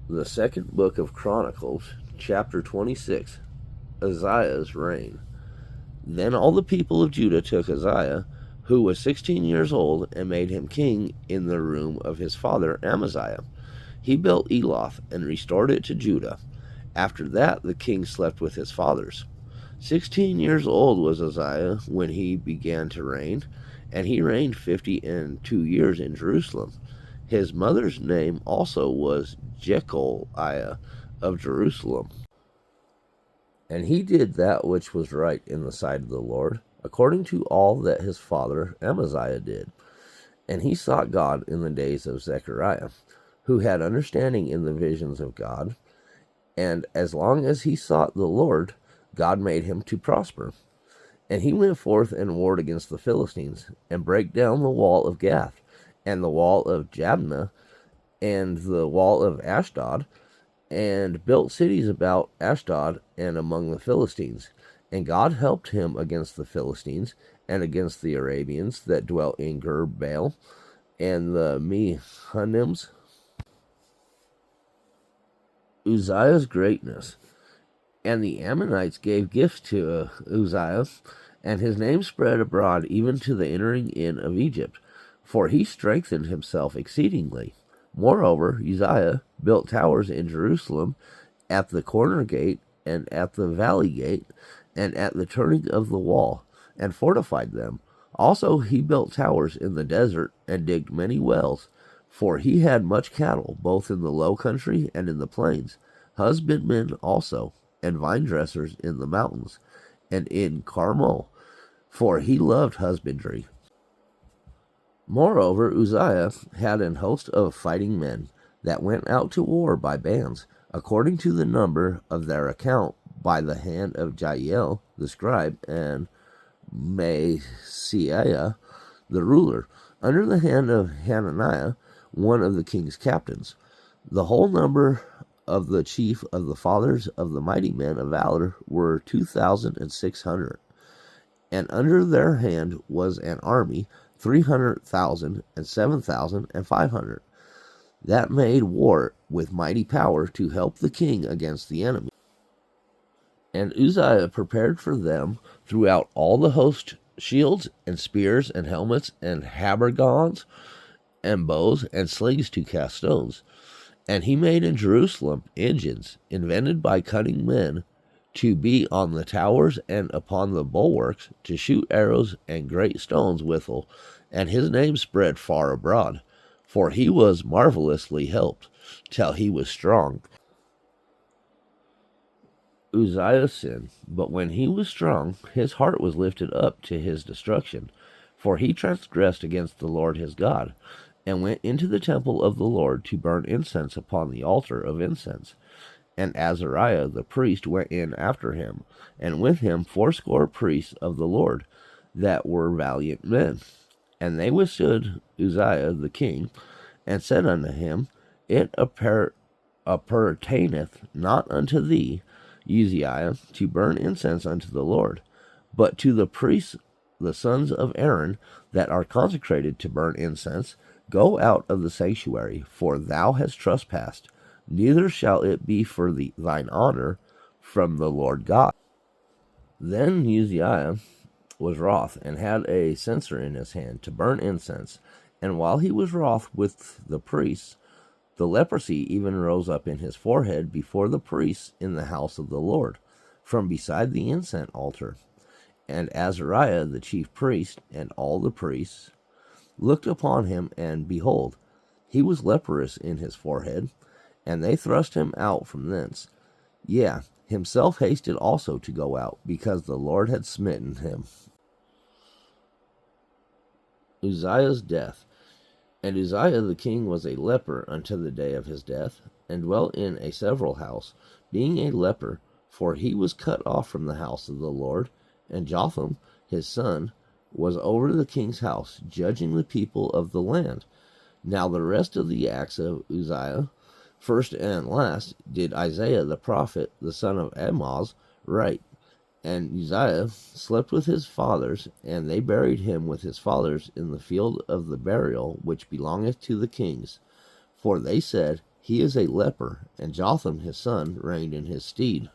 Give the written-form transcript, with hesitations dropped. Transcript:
The second book of Chronicles, chapter 26, Uzziah's reign. Then all the people of Judah took Uzziah, who was 16 years old, and made him king in the room of his father Amaziah. He built Eloth and restored it to Judah. After that the king slept with his fathers. 16 years old was Uzziah when he began to reign, and he reigned 52 years in Jerusalem. His mother's name also was Jecholiah of Jerusalem. And he did that which was right in the sight of the Lord, according to all that his father Amaziah did. And he sought God in the days of Zechariah, who had understanding in the visions of God. And as long as he sought the Lord, God made him to prosper. And he went forth and warred against the Philistines, and brake down the wall of Gath, and the wall of Jabneh, and the wall of Ashdod, and built cities about Ashdod and among the Philistines. And God helped him against the Philistines, and against the Arabians that dwelt in Gur-baal, and the Mehunims. Uzziah's greatness. And the Ammonites gave gifts to Uzziah, and his name spread abroad even to the entering in of Egypt, for he strengthened himself exceedingly. Moreover, Uzziah built towers in Jerusalem, at the corner gate, and at the valley gate, and at the turning of the wall, and fortified them. Also he built towers in the desert, and digged many wells, for he had much cattle, both in the low country and in the plains, husbandmen also, and vine dressers in the mountains, and in Carmel, for he loved husbandry. Moreover, Uzziah had an host of fighting men that went out to war by bands, according to the number of their account, by the hand of Jael the scribe, and Maaseiah the ruler, under the hand of Hananiah, one of the king's captains. The whole number of the chief of the fathers of the mighty men of valor were 2,600. And under their hand was an army 300,000 and 7,500 that made war with mighty power to help the king against the enemy. And Uzziah prepared for them throughout all the host shields and spears and helmets and habergeons and bows and slings to cast stones. And he made in Jerusalem engines invented by cunning men to be on the towers and upon the bulwarks, to shoot arrows and great stones withal. And his name spread far abroad, for he was marvelously helped, till he was strong. Uzziah sinned, but when he was strong, his heart was lifted up to his destruction, for he transgressed against the Lord his God, and went into the temple of the Lord to burn incense upon the altar of incense. And Azariah the priest went in after him, and with him 80 priests of the Lord, that were valiant men. And they withstood Uzziah the king, and said unto him, It appertaineth not unto thee, Uzziah, to burn incense unto the Lord, but to the priests, the sons of Aaron, that are consecrated to burn incense. Go out of the sanctuary, for thou hast trespassed, neither shall it be for thine honor from the Lord God. Then Uzziah was wroth, and had a censer in his hand to burn incense. And while he was wroth with the priests, the leprosy even rose up in his forehead before the priests in the house of the Lord, from beside the incense altar. And Azariah the chief priest, and all the priests, looked upon him, and behold, he was leprous in his forehead, and they thrust him out from thence. Yea, himself hasted also to go out, because the Lord had smitten him. Uzziah's death. And Uzziah the king was a leper unto the day of his death, and dwelt in a several house, being a leper, for he was cut off from the house of the Lord. And Jotham his son was over the king's house, judging the people of the land. Now the rest of the acts of Uzziah, first and last, did Isaiah the prophet, the son of Amoz, write. And Uzziah slept with his fathers, and they buried him with his fathers in the field of the burial which belongeth to the kings. For they said, He is a leper, and Jotham his son reigned in his stead.